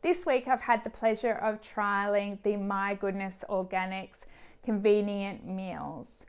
This week I've had the pleasure of trialing the My Goodness Organics convenient meals.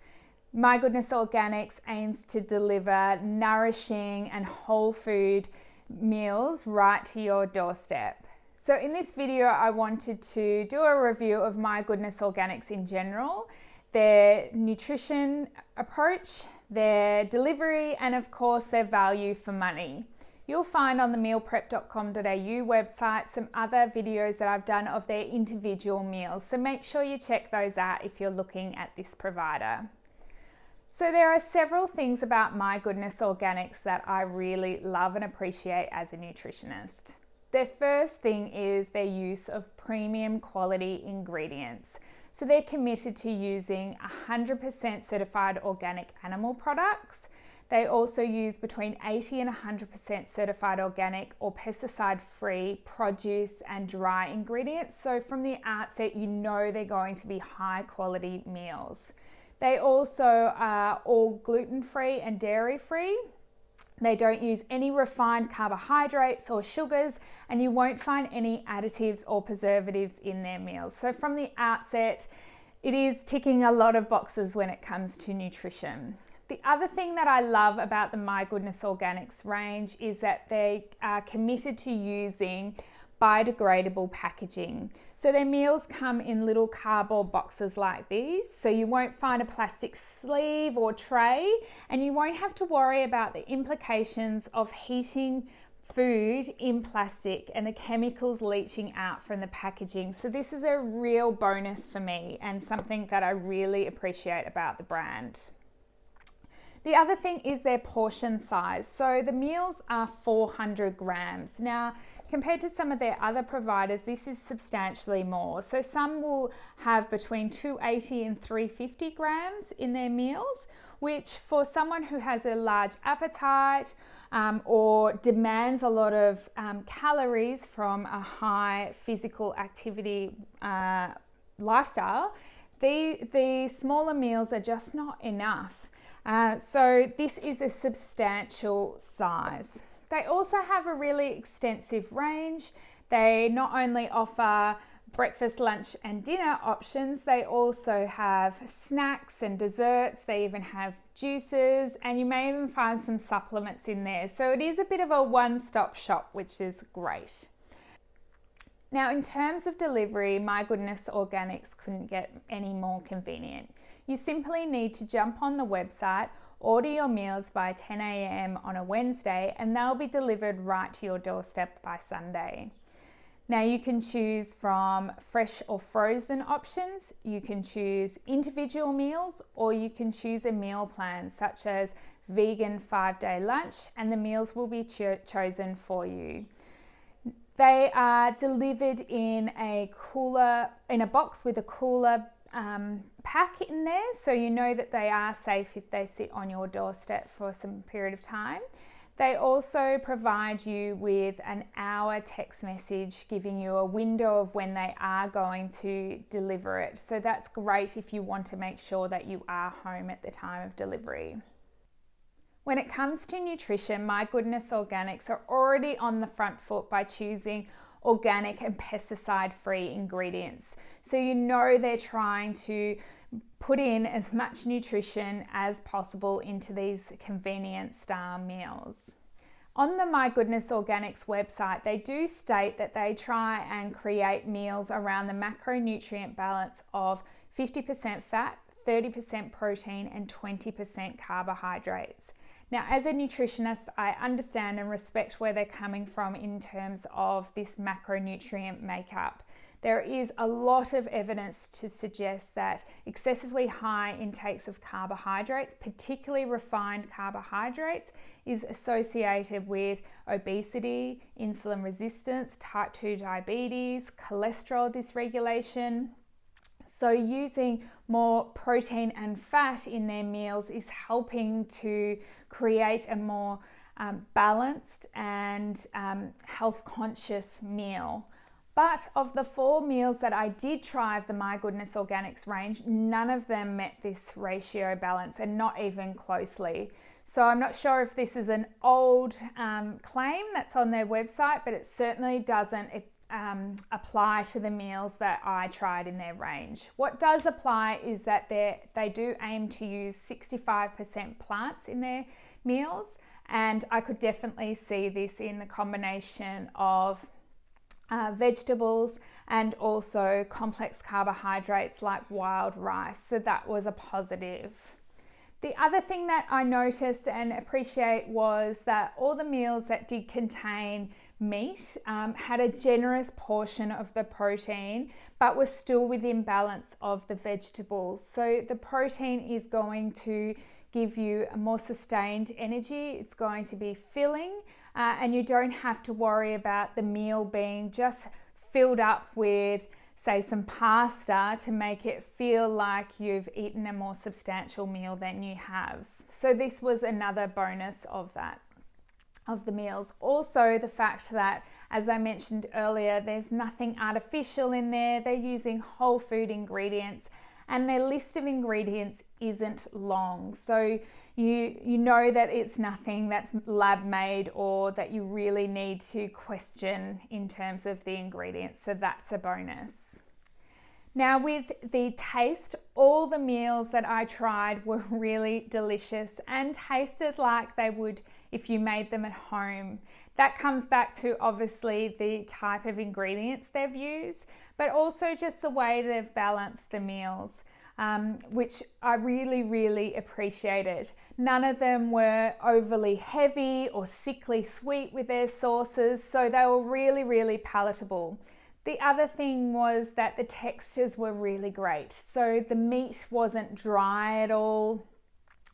My Goodness Organics aims to deliver nourishing and whole food meals right to your doorstep. So in this video, I wanted to do a review of My Goodness Organics in general, their nutrition approach, their delivery, and of course their value for money. You'll find on the mealprep.com.au website some other videos that I've done of their individual meals, so make sure you check those out if you're looking at this provider. So there are several things about My Goodness Organics that I really love and appreciate as a nutritionist. Their first thing is their use of premium quality ingredients. So they're committed to using 100% certified organic animal products. They also use between 80 and 100% certified organic or pesticide-free produce and dry ingredients. So from the outset, you know they're going to be high quality meals. They also are all gluten-free and dairy-free. They don't use any refined carbohydrates or sugars, and you won't find any additives or preservatives in their meals. So from the outset, it is ticking a lot of boxes when it comes to nutrition. The other thing that I love about the My Goodness Organics range is that they are committed to using biodegradable packaging. So their meals come in little cardboard boxes like these, so you won't find a plastic sleeve or tray, and you won't have to worry about the implications of heating food in plastic and the chemicals leaching out from the packaging. So this is a real bonus for me and something that I really appreciate about the brand. The other thing is their portion size. So the meals are 400 grams. Now, compared to some of their other providers, this is substantially more. So some will have between 280 and 350 grams in their meals, which for someone who has a large appetite or demands a lot of calories from a high physical activity lifestyle, the smaller meals are just not enough. So this is a substantial size. They also have a really extensive range. They not only offer breakfast, lunch, and dinner options, they also have snacks and desserts. They even have juices, and you may even find some supplements in there. So it is a bit of a one-stop shop, which is great. Now, in terms of delivery, My Goodness Organics couldn't get any more convenient. You simply need to jump on the website, order your meals by 10 a.m. on a Wednesday, and they'll be delivered right to your doorstep by Sunday. Now you can choose from fresh or frozen options, you can choose individual meals, or you can choose a meal plan such as vegan 5-day lunch, and the meals will be chosen for you. They are delivered in a box with a cooler pack in there, so you know that they are safe if they sit on your doorstep for some period of time. They also provide you with an hour text message giving you a window of when they are going to deliver it. So that's great if you want to make sure that you are home at the time of delivery. When it comes to nutrition, My Goodness Organics are already on the front foot by choosing organic and pesticide-free ingredients. So you know they're trying to put in as much nutrition as possible into these convenient style meals. On the My Goodness Organics website, they do state that they try and create meals around the macronutrient balance of 50% fat, 30% protein, and 20% carbohydrates. Now, as a nutritionist, I understand and respect where they're coming from in terms of this macronutrient makeup. There is a lot of evidence to suggest that excessively high intakes of carbohydrates, particularly refined carbohydrates, is associated with obesity, insulin resistance, type 2 diabetes, cholesterol dysregulation. So using more protein and fat in their meals is helping to create a more balanced and health conscious meal. But of the 4 meals that I did try of the My Goodness Organics range, none of them met this ratio balance, and not even closely. So I'm not sure if this is an old claim that's on their website, but it certainly doesn't apply to the meals that I tried in their range. What does apply is that they do aim to use 65% plants in their meals, and I could definitely see this in the combination of vegetables and also complex carbohydrates like wild rice, so that was a positive. The other thing that I noticed and appreciate was that all the meals that did contain meat had a generous portion of the protein, but was still within balance of the vegetables. So the protein is going to give you a more sustained energy. It's going to be filling, and you don't have to worry about the meal being just filled up with, say, some pasta to make it feel like you've eaten a more substantial meal than you have. So this was another bonus of the meals. Also, the fact that, as I mentioned earlier, there's nothing artificial in there. They're using whole food ingredients, and their list of ingredients isn't long. So you know that it's nothing that's lab made or that you really need to question in terms of the ingredients. So that's a bonus. Now, with the taste, all the meals that I tried were really delicious and tasted like they would if you made them at home. That comes back to obviously the type of ingredients they've used, but also just the way they've balanced the meals, which I really, really appreciated. None of them were overly heavy or sickly sweet with their sauces, so they were really, really palatable. The other thing was that the textures were really great. So the meat wasn't dry at all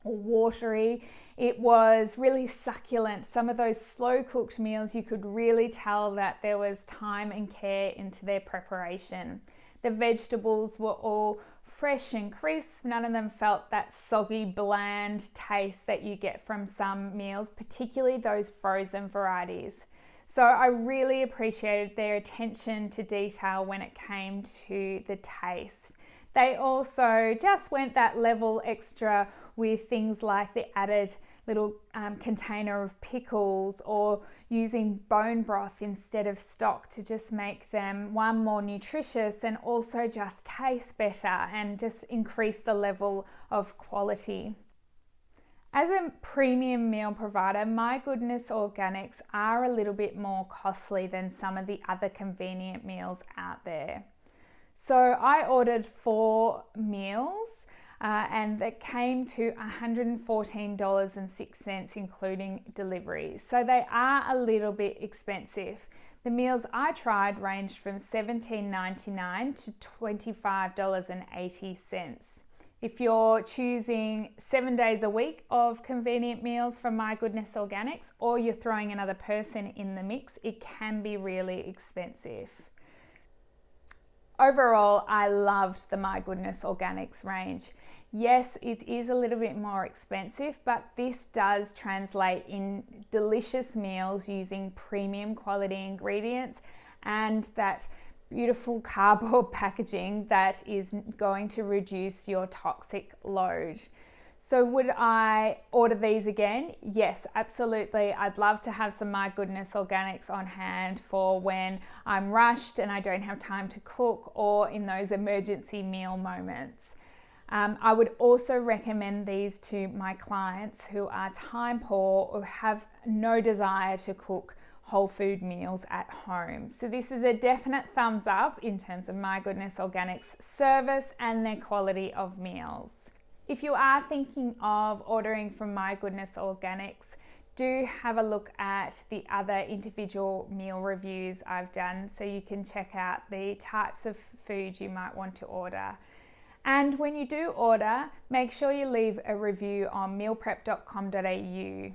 or watery. It was really succulent. Some of those slow cooked meals, you could really tell that there was time and care into their preparation. The vegetables were all fresh and crisp. None of them felt that soggy, bland taste that you get from some meals, particularly those frozen varieties. So I really appreciated their attention to detail when it came to the taste. They also just went that level extra with things like the added little container of pickles or using bone broth instead of stock to just make them one, more nutritious, and also just taste better and just increase the level of quality. As a premium meal provider, My Goodness Organics are a little bit more costly than some of the other convenient meals out there. So I ordered 4 meals and that came to $114.06 including delivery. So they are a little bit expensive. The meals I tried ranged from $17.99 to $25.80. If you're choosing 7 days a week of convenient meals from My Goodness Organics, or you're throwing another person in the mix, it can be really expensive. Overall, I loved the My Goodness Organics range. Yes, it is a little bit more expensive, but this does translate in delicious meals using premium quality ingredients and that beautiful cardboard packaging that is going to reduce your toxic load. So would I order these again? Yes, absolutely. I'd love to have some My Goodness Organics on hand for when I'm rushed and I don't have time to cook, or in those emergency meal moments. I would also recommend these to my clients who are time poor or have no desire to cook whole food meals at home. So this is a definite thumbs up in terms of My Goodness Organics service and their quality of meals. If you are thinking of ordering from My Goodness Organics, do have a look at the other individual meal reviews I've done so you can check out the types of food you might want to order. And when you do order, make sure you leave a review on mealprep.com.au.